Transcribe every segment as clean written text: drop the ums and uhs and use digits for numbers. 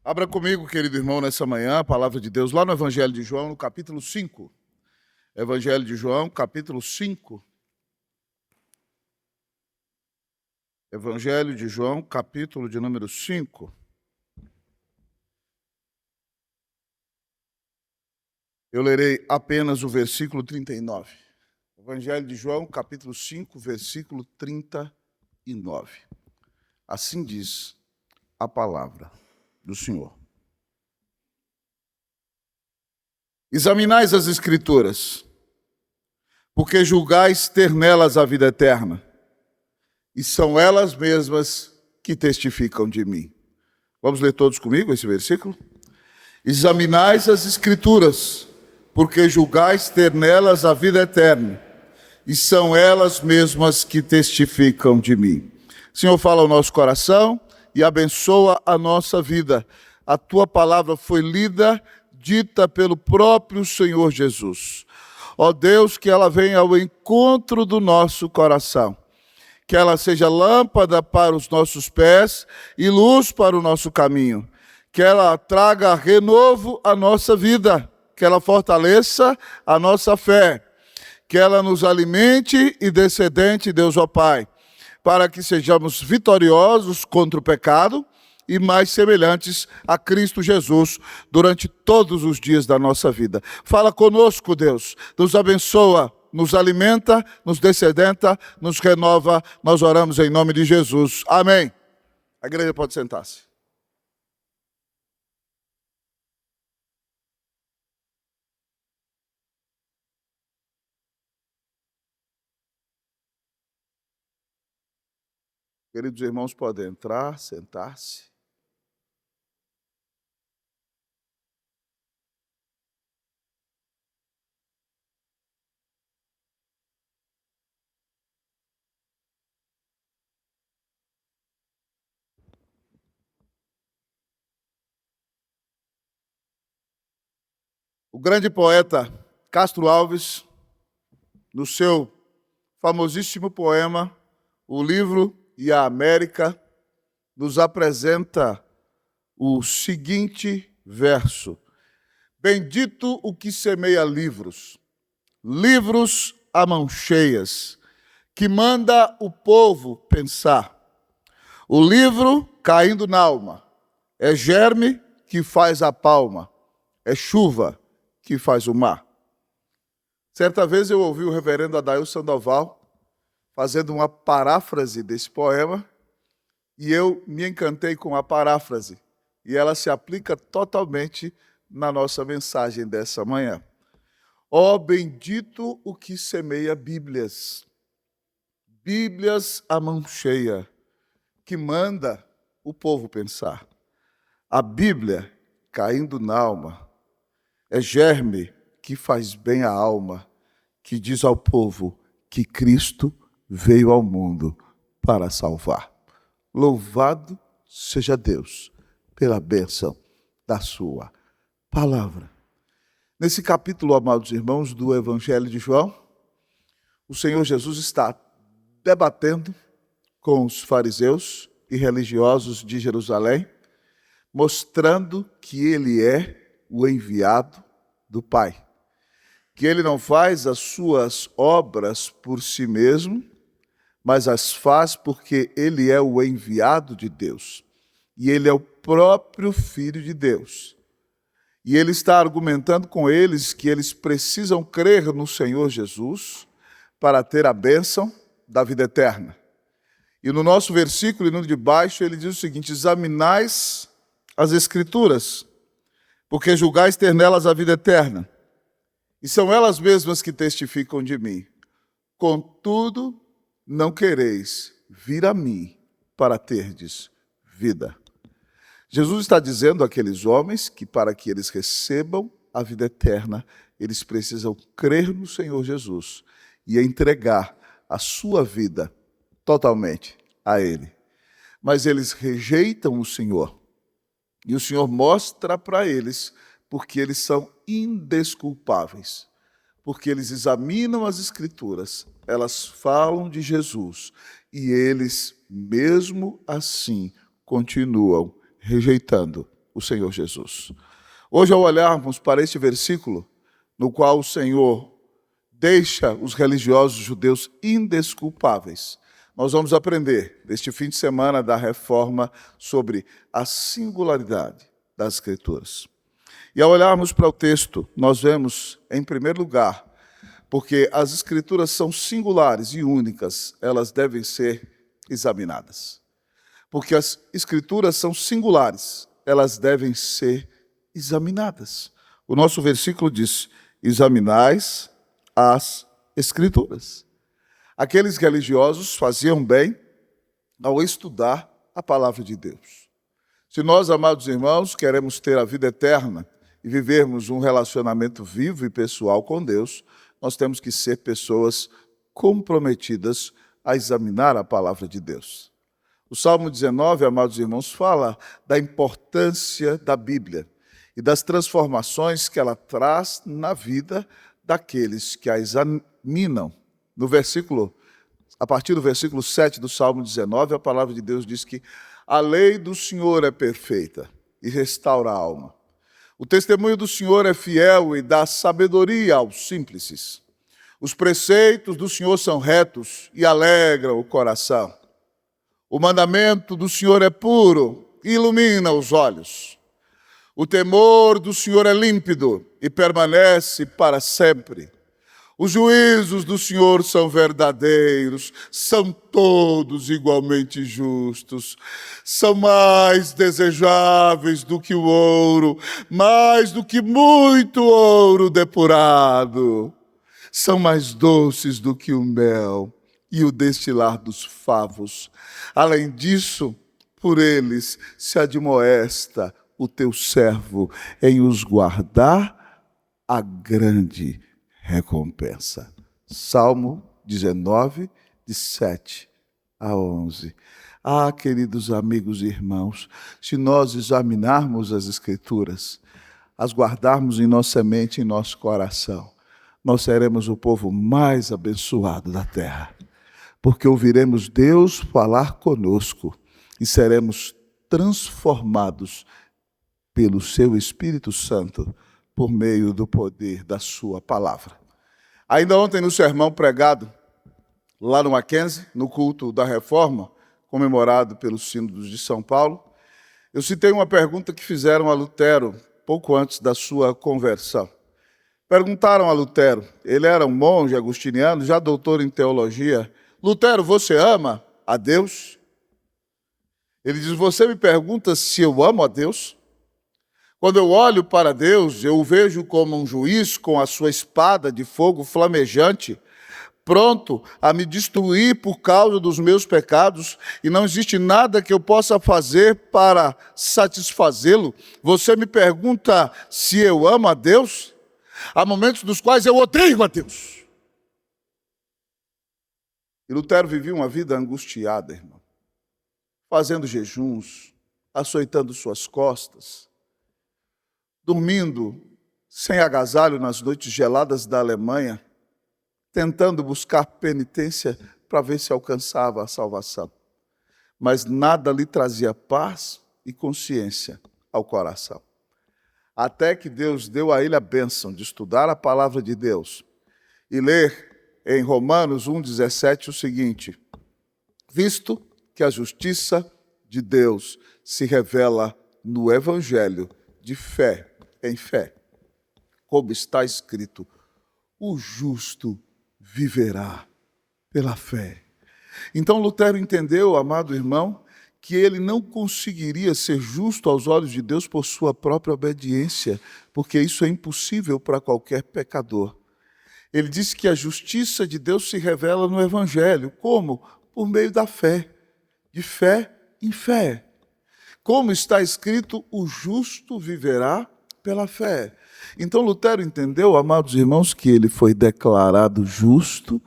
Abra comigo, querido irmão, nessa manhã, a palavra de Deus, lá no Evangelho de João, no capítulo 5. Evangelho de João, capítulo 5. Evangelho de João, capítulo de número 5. Eu lerei apenas o versículo 39. Evangelho de João, capítulo 5, versículo 39. Assim diz a palavra do Senhor. Examinais as Escrituras, porque julgais ter nelas a vida eterna, e são elas mesmas que testificam de mim. Vamos ler todos comigo esse versículo? Examinais as Escrituras, porque julgais ter nelas a vida eterna, e são elas mesmas que testificam de mim. Senhor, fala ao nosso coração e abençoa a nossa vida. A tua palavra foi lida, dita pelo próprio Senhor Jesus. Ó Deus, que ela venha ao encontro do nosso coração. Que ela seja lâmpada para os nossos pés e luz para o nosso caminho. Que ela traga renovo à nossa vida. Que ela fortaleça a nossa fé. Que ela nos alimente e dê sedente, Deus, ó Pai, para que sejamos vitoriosos contra o pecado e mais semelhantes a Cristo Jesus durante todos os dias da nossa vida. Fala conosco, Deus, nos abençoa, nos alimenta, nos descedenta, nos renova. Nós oramos em nome de Jesus. Amém. A igreja pode sentar-se. Queridos irmãos, podem entrar, sentar-se. O grande poeta Castro Alves, no seu famosíssimo poema, O Livro e a América, nos apresenta o seguinte verso: bendito o que semeia livros, livros a mão cheias, que manda o povo pensar. O livro caindo na alma, é germe que faz a palma, é chuva que faz o mar. Certa vez eu ouvi o reverendo Adair Sandoval fazendo uma paráfrase desse poema, e eu me encantei com a paráfrase, e ela se aplica totalmente na nossa mensagem dessa manhã. Ó bendito o que semeia Bíblias, Bíblias à mão cheia, que manda o povo pensar. A Bíblia, caindo na alma, é germe que faz bem à alma, que diz ao povo que Cristo veio ao mundo para salvar. Louvado seja Deus pela bênção da sua palavra. Nesse capítulo, amados irmãos, do Evangelho de João, o Senhor Jesus está debatendo com os fariseus e religiosos de Jerusalém, mostrando que ele é o enviado do Pai, que ele não faz as suas obras por si mesmo, mas as faz porque ele é o enviado de Deus, e ele é o próprio Filho de Deus. E ele está argumentando com eles que eles precisam crer no Senhor Jesus para ter a bênção da vida eterna. E no nosso versículo, no de baixo, ele diz o seguinte: examinais as Escrituras, porque julgais ter nelas a vida eterna, e são elas mesmas que testificam de mim. Contudo, não quereis vir a mim para terdes vida. Jesus está dizendo àqueles homens que para que eles recebam a vida eterna, eles precisam crer no Senhor Jesus e entregar a sua vida totalmente a Ele. Mas eles rejeitam o Senhor. E o Senhor mostra para eles porque eles são indesculpáveis. Porque eles examinam as Escrituras, elas falam de Jesus, e eles, mesmo assim, continuam rejeitando o Senhor Jesus. Hoje, ao olharmos para este versículo, no qual o Senhor deixa os religiosos judeus indesculpáveis, nós vamos aprender, neste fim de semana da Reforma, sobre a singularidade das Escrituras. E ao olharmos para o texto, nós vemos, em primeiro lugar, porque as Escrituras são singulares e únicas, elas devem ser examinadas. Porque as Escrituras são singulares, elas devem ser examinadas. O nosso versículo diz: examinais as Escrituras. Aqueles religiosos faziam bem ao estudar a palavra de Deus. Se nós, amados irmãos, queremos ter a vida eterna e vivermos um relacionamento vivo e pessoal com Deus, nós temos que ser pessoas comprometidas a examinar a palavra de Deus. O Salmo 19, amados irmãos, fala da importância da Bíblia e das transformações que ela traz na vida daqueles que a examinam. A partir do versículo 7 do Salmo 19, a palavra de Deus diz que a lei do Senhor é perfeita e restaura a alma. O testemunho do Senhor é fiel e dá sabedoria aos simples. Os preceitos do Senhor são retos e alegram o coração. O mandamento do Senhor é puro e ilumina os olhos. O temor do Senhor é límpido e permanece para sempre. Os juízos do Senhor são verdadeiros, são todos igualmente justos. São mais desejáveis do que o ouro, mais do que muito ouro depurado. São mais doces do que o mel e o destilar dos favos. Além disso, por eles se admoesta o teu servo em os guardar a grande recompensa. Salmo 19, de 7 a 11. Ah, queridos amigos e irmãos, se nós examinarmos as Escrituras, as guardarmos em nossa mente e em nosso coração, nós seremos o povo mais abençoado da terra, porque ouviremos Deus falar conosco e seremos transformados pelo seu Espírito Santo, por meio do poder da sua palavra. Ainda ontem, no sermão pregado, lá no Mackenzie, no culto da Reforma, comemorado pelos sínodos de São Paulo, eu citei uma pergunta que fizeram a Lutero, pouco antes da sua conversão. Perguntaram a Lutero, ele era um monge agostiniano, já doutor em teologia: Lutero, você ama a Deus? Ele diz: você me pergunta se eu amo a Deus? Quando eu olho para Deus, eu o vejo como um juiz com a sua espada de fogo flamejante, pronto a me destruir por causa dos meus pecados, e não existe nada que eu possa fazer para satisfazê-lo. Você me pergunta se eu amo a Deus? Há momentos nos quais eu odeio a Deus. E Lutero vivia uma vida angustiada, irmão, fazendo jejuns, açoitando suas costas, dormindo sem agasalho nas noites geladas da Alemanha, tentando buscar penitência para ver se alcançava a salvação. Mas nada lhe trazia paz e consciência ao coração. Até que Deus deu a ele a bênção de estudar a palavra de Deus e ler em Romanos 1,17 o seguinte: visto que a justiça de Deus se revela no Evangelho de fé em fé, como está escrito, o justo viverá pela fé. Então Lutero entendeu, amado irmão, que ele não conseguiria ser justo aos olhos de Deus por sua própria obediência, porque isso é impossível para qualquer pecador. Ele disse que a justiça de Deus se revela no Evangelho. Como? Por meio da fé, de fé em fé. Como está escrito, o justo viverá pela fé. Então Lutero entendeu, amados irmãos, que ele foi declarado justo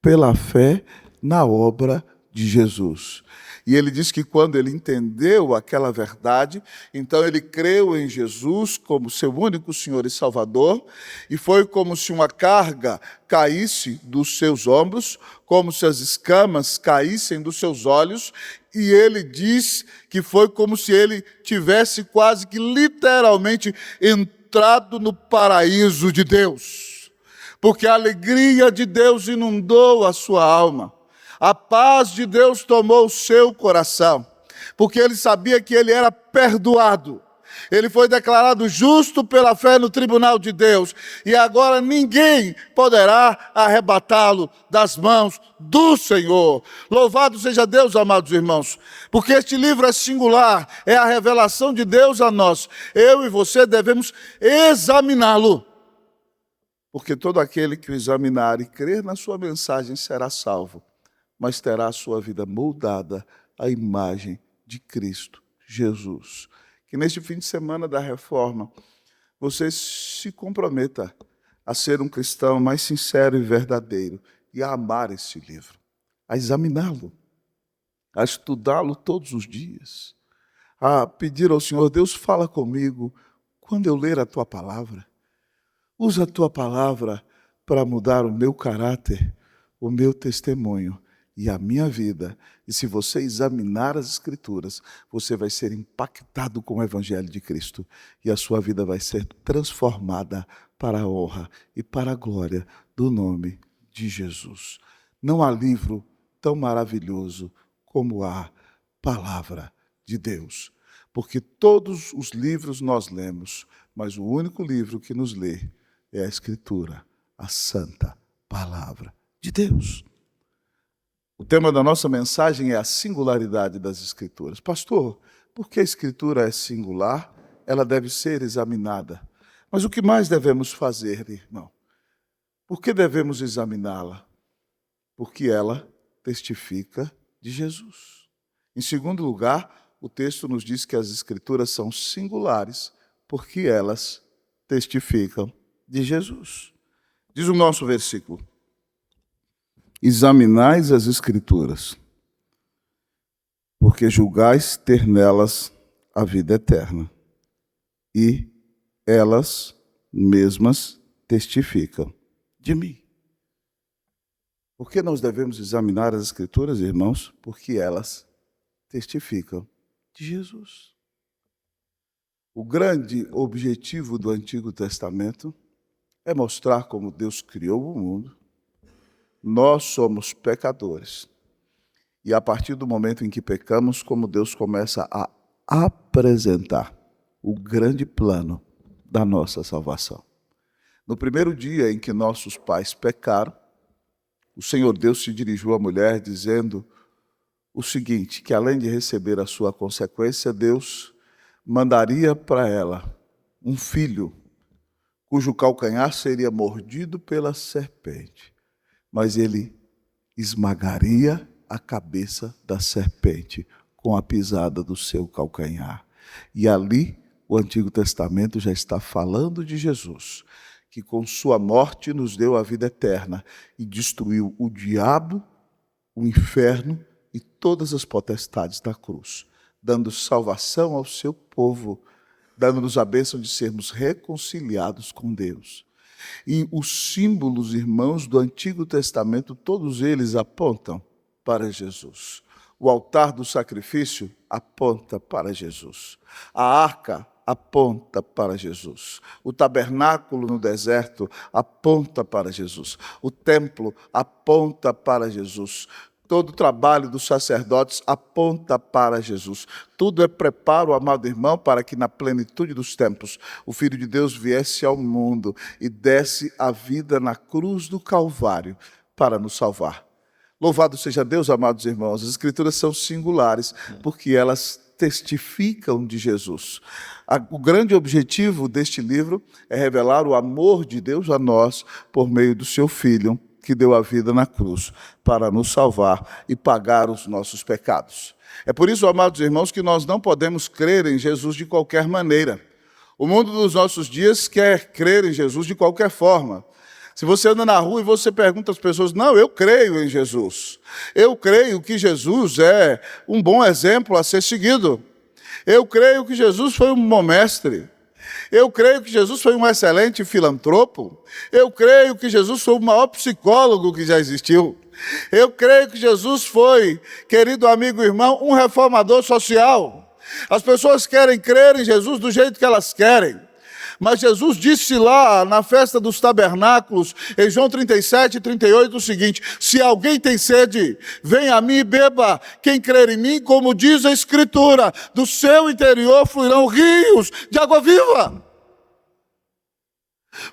pela fé na obra de Jesus. E ele diz que quando ele entendeu aquela verdade, então ele creu em Jesus como seu único Senhor e Salvador, e foi como se uma carga caísse dos seus ombros, como se as escamas caíssem dos seus olhos, E ele diz que foi como se ele tivesse quase que literalmente entrado no paraíso de Deus. Porque a alegria de Deus inundou a sua alma. A paz de Deus tomou o seu coração. Porque ele sabia que ele era perdoado. Ele foi declarado justo pela fé no tribunal de Deus. E agora ninguém poderá arrebatá-lo das mãos do Senhor. Louvado seja Deus, amados irmãos. Porque este livro é singular. É a revelação de Deus a nós. Eu e você devemos examiná-lo. Porque todo aquele que o examinar e crer na sua mensagem será salvo. Mas terá a sua vida moldada à imagem de Cristo Jesus. Que neste fim de semana da reforma, você se comprometa a ser um cristão mais sincero e verdadeiro e a amar esse livro, a examiná-lo, a estudá-lo todos os dias, a pedir ao Senhor, Deus, fala comigo quando eu ler a Tua palavra. Usa a Tua palavra para mudar o meu caráter, o meu testemunho e a minha vida. E se você examinar as Escrituras, você vai ser impactado com o Evangelho de Cristo. E a sua vida vai ser transformada para a honra e para a glória do nome de Jesus. Não há livro tão maravilhoso como a Palavra de Deus. Porque todos os livros nós lemos, mas o único livro que nos lê é a Escritura, a Santa Palavra de Deus. O tema da nossa mensagem é a singularidade das Escrituras. Pastor, por que a Escritura é singular? Ela deve ser examinada. Mas o que mais devemos fazer, irmão? Por que devemos examiná-la? Porque ela testifica de Jesus. Em segundo lugar, o texto nos diz que as Escrituras são singulares porque elas testificam de Jesus. Diz o nosso versículo: examinais as Escrituras, porque julgais ter nelas a vida eterna, e elas mesmas testificam de mim. Por que nós devemos examinar as Escrituras, irmãos? Porque elas testificam de Jesus. O grande objetivo do Antigo Testamento é mostrar como Deus criou o mundo. Nós somos pecadores. E a partir do momento em que pecamos, como Deus começa a apresentar o grande plano da nossa salvação. No primeiro dia em que nossos pais pecaram, o Senhor Deus se dirigiu à mulher dizendo o seguinte, que além de receber a sua consequência, Deus mandaria para ela um filho, cujo calcanhar seria mordido pela serpente. Mas ele esmagaria a cabeça da serpente com a pisada do seu calcanhar. E ali o Antigo Testamento já está falando de Jesus, que com sua morte nos deu a vida eterna e destruiu o diabo, o inferno e todas as potestades da cruz, dando salvação ao seu povo, dando-nos a bênção de sermos reconciliados com Deus. E os símbolos, irmãos, do Antigo Testamento, todos eles apontam para Jesus. O altar do sacrifício aponta para Jesus. A arca aponta para Jesus. O tabernáculo no deserto aponta para Jesus. O templo aponta para Jesus. Todo o trabalho dos sacerdotes aponta para Jesus. Tudo é preparo, amado irmão, para que na plenitude dos tempos o Filho de Deus viesse ao mundo e desse a vida na cruz do Calvário para nos salvar. Louvado seja Deus, amados irmãos. As Escrituras são singulares porque elas testificam de Jesus. O grande objetivo deste livro é revelar o amor de Deus a nós por meio do seu Filho, que deu a vida na cruz para nos salvar e pagar os nossos pecados. É por isso, amados irmãos, que nós não podemos crer em Jesus de qualquer maneira. O mundo dos nossos dias quer crer em Jesus de qualquer forma. Se você anda na rua e você pergunta às pessoas, não, eu creio em Jesus. Eu creio que Jesus é um bom exemplo a ser seguido. Eu creio que Jesus foi um bom mestre. Eu creio que Jesus foi um excelente filantropo. Eu creio que Jesus foi o maior psicólogo que já existiu. Eu creio que Jesus foi, querido amigo e irmão, um reformador social. As pessoas querem crer em Jesus do jeito que elas querem. Mas Jesus disse lá na festa dos tabernáculos, em João 37, 38, o seguinte: se alguém tem sede, venha a mim e beba. Quem crer em mim, como diz a Escritura, do seu interior fluirão rios de água viva.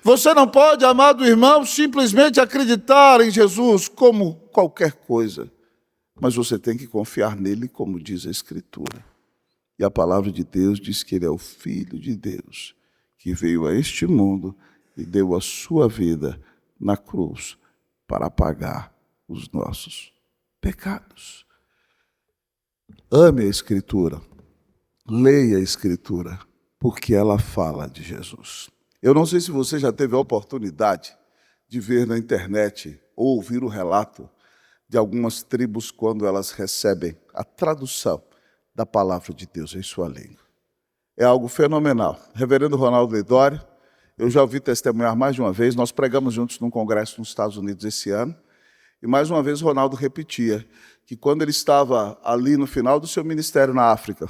Você não pode, amado irmão, simplesmente acreditar em Jesus como qualquer coisa. Mas você tem que confiar nele, como diz a Escritura. E a palavra de Deus diz que ele é o Filho de Deus, que veio a este mundo e deu a sua vida na cruz para pagar os nossos pecados. Ame a Escritura, leia a Escritura, porque ela fala de Jesus. Eu não sei se você já teve a oportunidade de ver na internet ou ouvir o relato de algumas tribos quando elas recebem a tradução da palavra de Deus em sua língua. É algo fenomenal. Reverendo Ronaldo Lidório, eu já ouvi testemunhar mais de uma vez, nós pregamos juntos num congresso nos Estados Unidos esse ano, e mais uma vez Ronaldo repetia que quando ele estava ali no final do seu ministério na África,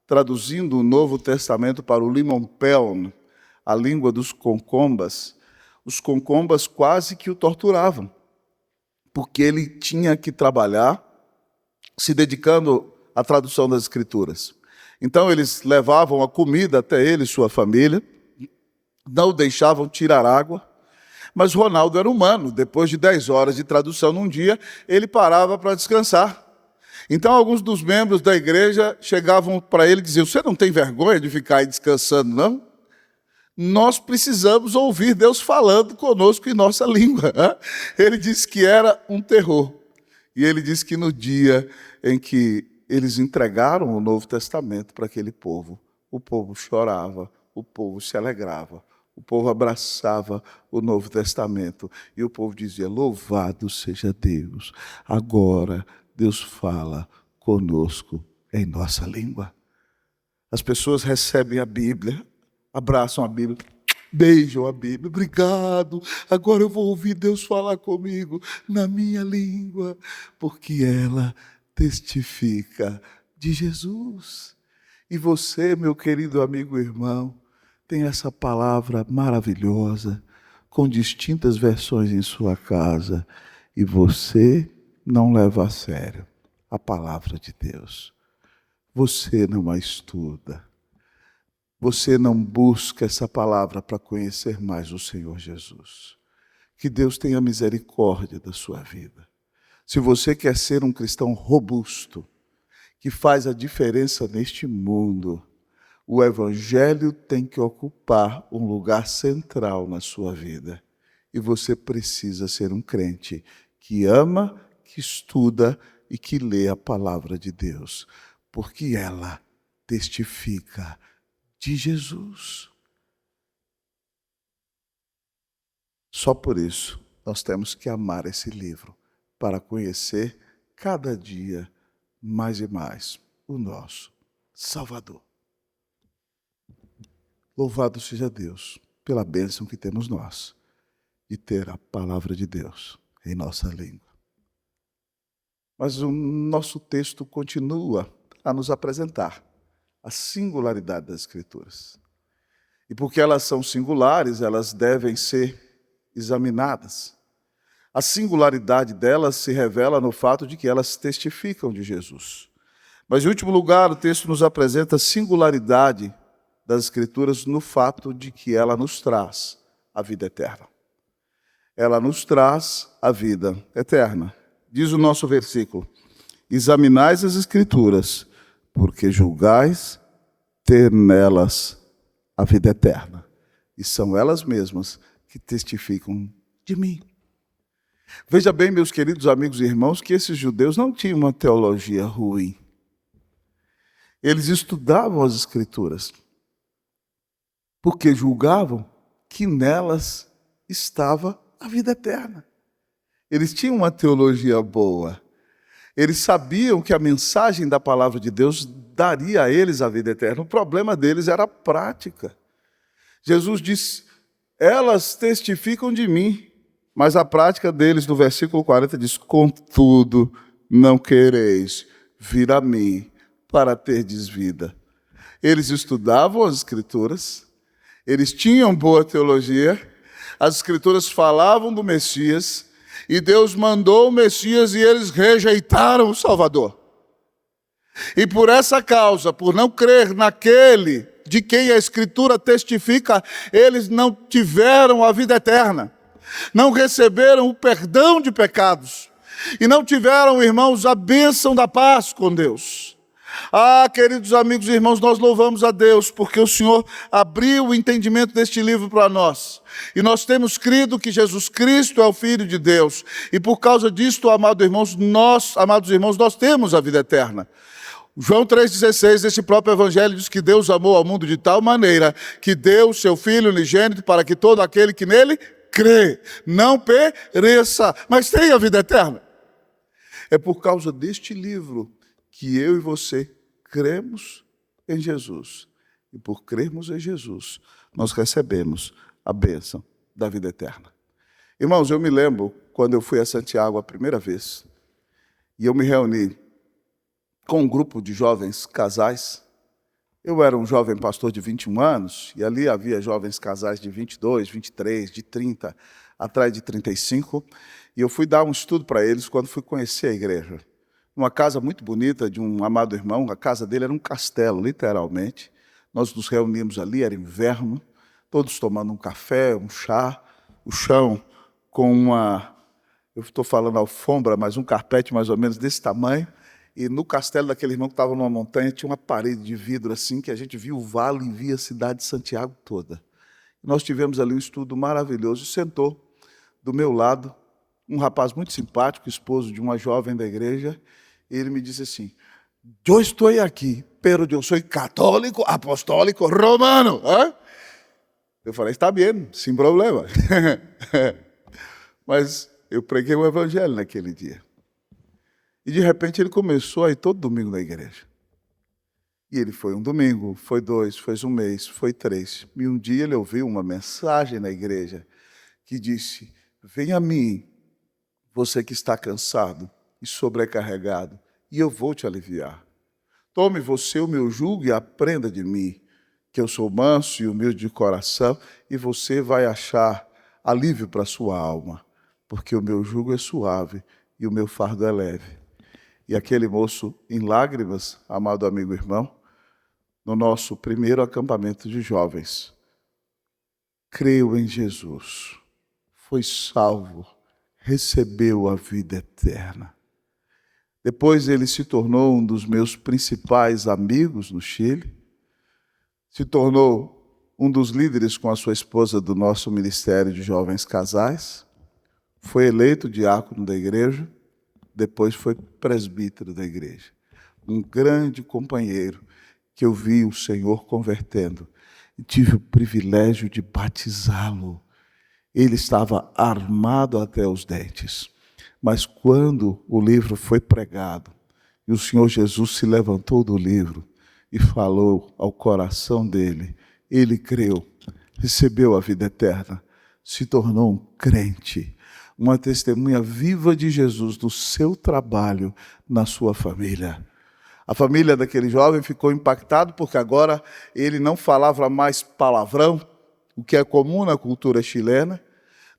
traduzindo o Novo Testamento para o Limon-Peln, a língua dos concombas, os concombas quase que o torturavam, porque ele tinha que trabalhar se dedicando à tradução das Escrituras. Então, eles levavam a comida até ele e sua família, não o deixavam tirar água, mas Ronaldo era humano. Depois de 10 horas de tradução num dia, ele parava para descansar. Então, alguns dos membros da igreja chegavam para ele e diziam: você não tem vergonha de ficar aí descansando, não? Nós precisamos ouvir Deus falando conosco em nossa língua. Ele disse que era um terror. E ele disse que no dia em que eles entregaram o Novo Testamento para aquele povo, o povo chorava, o povo se alegrava, o povo abraçava o Novo Testamento e o povo dizia: louvado seja Deus, agora Deus fala conosco em nossa língua. As pessoas recebem a Bíblia, abraçam a Bíblia, beijam a Bíblia. Obrigado, agora eu vou ouvir Deus falar comigo na minha língua, porque ela testifica de Jesus. E você, meu querido amigo e irmão, tem essa palavra maravilhosa, com distintas versões em sua casa, e você não leva a sério a palavra de Deus. Você não a estuda. Você não busca essa palavra para conhecer mais o Senhor Jesus. Que Deus tenha misericórdia da sua vida. Se você quer ser um cristão robusto, que faz a diferença neste mundo, o Evangelho tem que ocupar um lugar central na sua vida. E você precisa ser um crente que ama, que estuda e que lê a palavra de Deus, porque ela testifica de Jesus. Só por isso nós temos que amar esse livro, para conhecer cada dia mais e mais o nosso Salvador. Louvado seja Deus pela bênção que temos nós de ter a palavra de Deus em nossa língua. Mas o nosso texto continua a nos apresentar a singularidade das Escrituras. E porque elas são singulares, elas devem ser examinadas. A singularidade delas se revela no fato de que elas testificam de Jesus. Mas, em último lugar, o texto nos apresenta a singularidade das Escrituras no fato de que ela nos traz a vida eterna. Ela nos traz a vida eterna. Diz o nosso versículo: examinais as Escrituras, porque julgais ter nelas a vida eterna. E são elas mesmas que testificam de mim. Veja bem, meus queridos amigos e irmãos, que esses judeus não tinham uma teologia ruim. Eles estudavam as Escrituras, porque julgavam que nelas estava a vida eterna. Eles tinham uma teologia boa. Eles sabiam que a mensagem da palavra de Deus daria a eles a vida eterna. O problema deles era a prática. Jesus disse: elas testificam de mim. Mas a prática deles, no versículo 40, diz: contudo, não quereis vir a mim para terdes vida. Eles estudavam as Escrituras, eles tinham boa teologia, as Escrituras falavam do Messias, e Deus mandou o Messias e eles rejeitaram o Salvador. E por essa causa, por não crer naquele de quem a Escritura testifica, eles não tiveram a vida eterna, não receberam o perdão de pecados, e não tiveram, irmãos, a bênção da paz com Deus. Ah, queridos amigos e irmãos, nós louvamos a Deus, porque o Senhor abriu o entendimento deste livro para nós. E nós temos crido que Jesus Cristo é o Filho de Deus. E por causa disto, amados irmãos, nós temos a vida eterna. João 3,16, esse próprio Evangelho diz que Deus amou ao mundo de tal maneira que deu o seu Filho unigênito para que todo aquele que nele crê não pereça, mas tenha a vida eterna. É por causa deste livro que eu e você cremos em Jesus. E por crermos em Jesus, nós recebemos a bênção da vida eterna. Irmãos, eu me lembro quando eu fui a Santiago a primeira vez, e eu me reuni com um grupo de jovens casais. Eu era um jovem pastor de 21 anos, e ali havia jovens casais de 22, 23, de 30, atrás de 35, e eu fui dar um estudo para eles quando fui conhecer a igreja. Uma casa muito bonita de um amado irmão, a casa dele era um castelo, literalmente. Nós nos reunimos ali, era inverno, todos tomando um café, um chá, o chão com eu estou falando alfombra, mas um carpete mais ou menos desse tamanho, e no castelo daquele irmão que estava numa montanha, tinha uma parede de vidro assim, que a gente via o vale e via a cidade de Santiago toda. Nós tivemos ali um estudo maravilhoso, e sentou do meu lado um rapaz muito simpático, esposo de uma jovem da igreja, e ele me disse assim: eu estou aqui, pero eu sou católico, apostólico, romano. ¿Eh? Eu falei: está bem, sem problema. Mas eu preguei o evangelho naquele dia. E de repente ele começou a ir todo domingo na igreja. E ele foi um domingo, foi 2, foi um mês, foi 3. E um dia ele ouviu uma mensagem na igreja que disse: venha a mim, você que está cansado e sobrecarregado, e eu vou te aliviar. Tome você o meu jugo e aprenda de mim, que eu sou manso e humilde de coração, e você vai achar alívio para a sua alma, porque o meu jugo é suave e o meu fardo é leve. E aquele moço, em lágrimas, amado amigo e irmão, no nosso primeiro acampamento de jovens, creu em Jesus, foi salvo, recebeu a vida eterna. Depois ele se tornou um dos meus principais amigos no Chile, se tornou um dos líderes com a sua esposa do nosso Ministério de Jovens Casais, foi eleito diácono da igreja, depois foi presbítero da igreja. Um grande companheiro que eu vi o Senhor convertendo e tive o privilégio de batizá-lo. Ele estava armado até os dentes. Mas quando o livro foi pregado, e o Senhor Jesus se levantou do livro e falou ao coração dele, ele creu, recebeu a vida eterna, se tornou um crente, uma testemunha viva de Jesus no seu trabalho, na sua família. A família daquele jovem ficou impactada porque agora ele não falava mais palavrão, o que é comum na cultura chilena,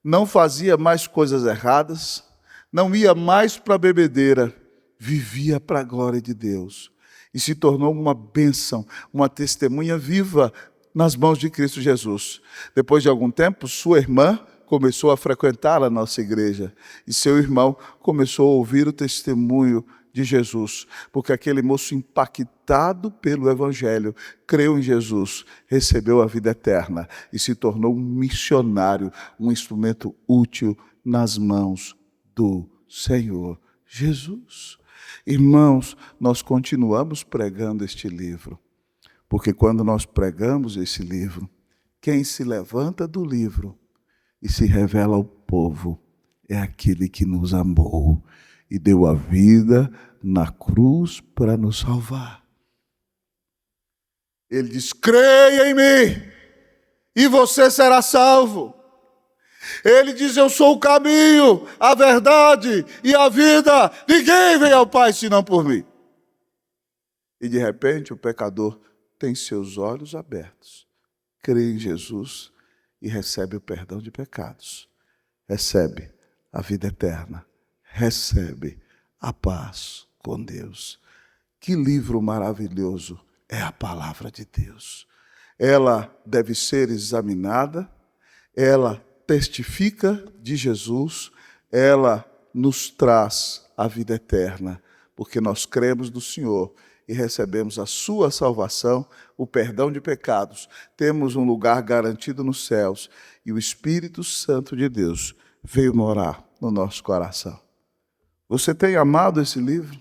não fazia mais coisas erradas, não ia mais para a bebedeira, vivia para a glória de Deus. E se tornou uma bênção, uma testemunha viva nas mãos de Cristo Jesus. Depois de algum tempo, sua irmã começou a frequentar a nossa igreja. E seu irmão começou a ouvir o testemunho de Jesus. Porque aquele moço, impactado pelo Evangelho, creu em Jesus, recebeu a vida eterna e se tornou um missionário, um instrumento útil nas mãos do Senhor Jesus. Irmãos, nós continuamos pregando este livro, porque quando nós pregamos esse livro, quem se levanta do livro e se revela ao povo é aquele que nos amou e deu a vida na cruz para nos salvar. Ele diz: creia em mim e você será salvo. Ele diz: eu sou o caminho, a verdade e a vida. Ninguém vem ao Pai senão por mim. E de repente o pecador tem seus olhos abertos, crê em Jesus e recebe o perdão de pecados, recebe a vida eterna, recebe a paz com Deus. Que livro maravilhoso é a palavra de Deus. Ela deve ser examinada, ela testifica de Jesus, ela nos traz a vida eterna, porque nós cremos no Senhor e recebemos a sua salvação, o perdão de pecados, temos um lugar garantido nos céus e o Espírito Santo de Deus veio morar no nosso coração. Você tem amado esse livro?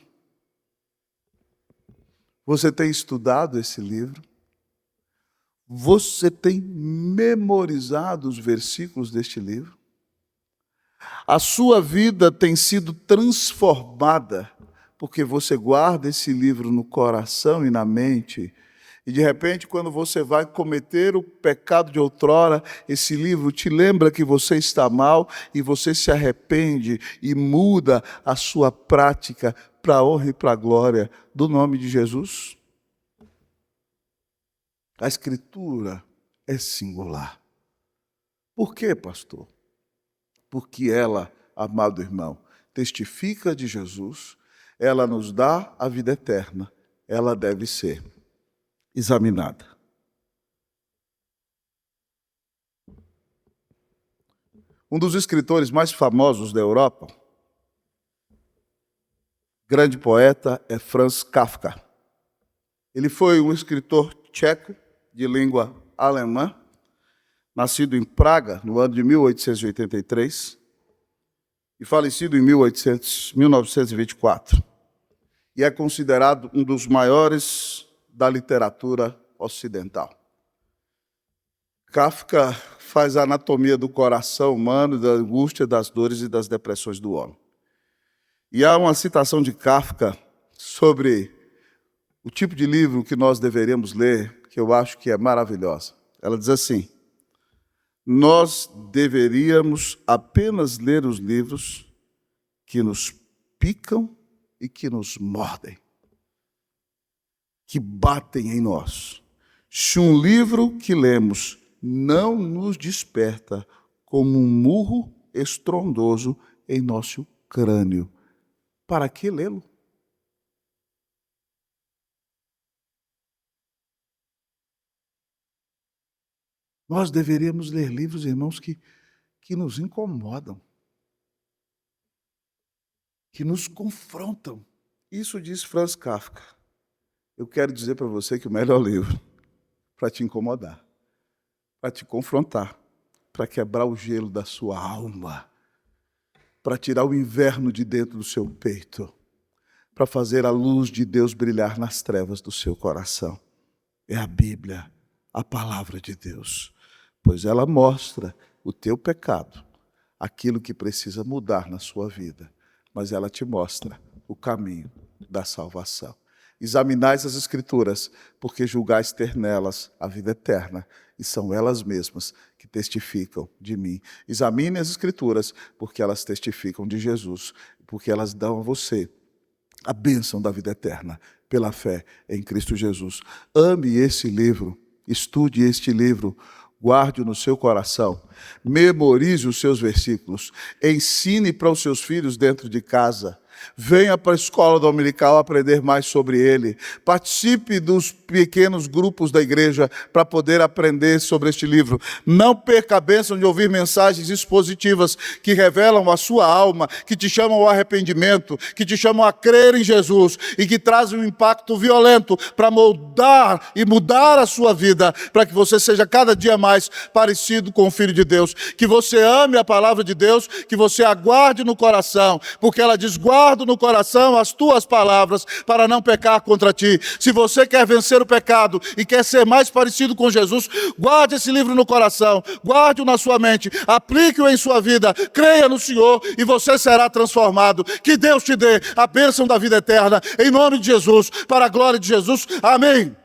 Você tem estudado esse livro? Você tem memorizado os versículos deste livro? A sua vida tem sido transformada porque você guarda esse livro no coração e na mente, e de repente, quando você vai cometer o pecado de outrora, esse livro te lembra que você está mal e você se arrepende e muda a sua prática para a honra e para a glória do nome de Jesus? A Escritura é singular. Por quê, pastor? Porque ela, amado irmão, testifica de Jesus, ela nos dá a vida eterna, ela deve ser examinada. Um dos escritores mais famosos da Europa, grande poeta, é Franz Kafka. Ele foi um escritor tcheco de língua alemã, nascido em Praga no ano de 1883 e falecido em 1924. E é considerado um dos maiores da literatura ocidental. Kafka faz a anatomia do coração humano, da angústia, das dores e das depressões do homem. E há uma citação de Kafka sobre o tipo de livro que nós deveríamos ler, que eu acho que é maravilhosa. Ela diz assim: nós deveríamos apenas ler os livros que nos picam e que nos mordem, que batem em nós. Se um livro que lemos não nos desperta como um murro estrondoso em nosso crânio, para que lê-lo? Nós deveríamos ler livros, irmãos, que nos incomodam, que nos confrontam. Isso diz Franz Kafka. Eu quero dizer para você que o melhor livro para te incomodar, para te confrontar, para quebrar o gelo da sua alma, para tirar o inverno de dentro do seu peito, para fazer a luz de Deus brilhar nas trevas do seu coração, é a Bíblia, a palavra de Deus, pois ela mostra o teu pecado, aquilo que precisa mudar na sua vida, mas ela te mostra o caminho da salvação. Examinais as Escrituras, porque julgais ter nelas a vida eterna, e são elas mesmas que testificam de mim. Examine as Escrituras, porque elas testificam de Jesus, porque elas dão a você a bênção da vida eterna, pela fé em Cristo Jesus. Ame esse livro, estude este livro, guarde-o no seu coração, memorize os seus versículos, ensine para os seus filhos dentro de casa, venha para a escola dominical aprender mais sobre ele, participe dos pequenos grupos da igreja para poder aprender sobre este livro. Não perca a bênção de ouvir mensagens expositivas que revelam a sua alma, que te chamam ao arrependimento, que te chamam a crer em Jesus e que trazem um impacto violento para moldar e mudar a sua vida, para que você seja cada dia mais parecido com o Filho de Deus, que você ame a palavra de Deus, que você aguarde no coração, porque ela diz: guarda no coração as tuas palavras para não pecar contra ti. Se você quer vencer o pecado e quer ser mais parecido com Jesus, guarde esse livro no coração, guarde-o na sua mente, aplique-o em sua vida, creia no Senhor e você será transformado. Que Deus te dê a bênção da vida eterna, em nome de Jesus, para a glória de Jesus. Amém.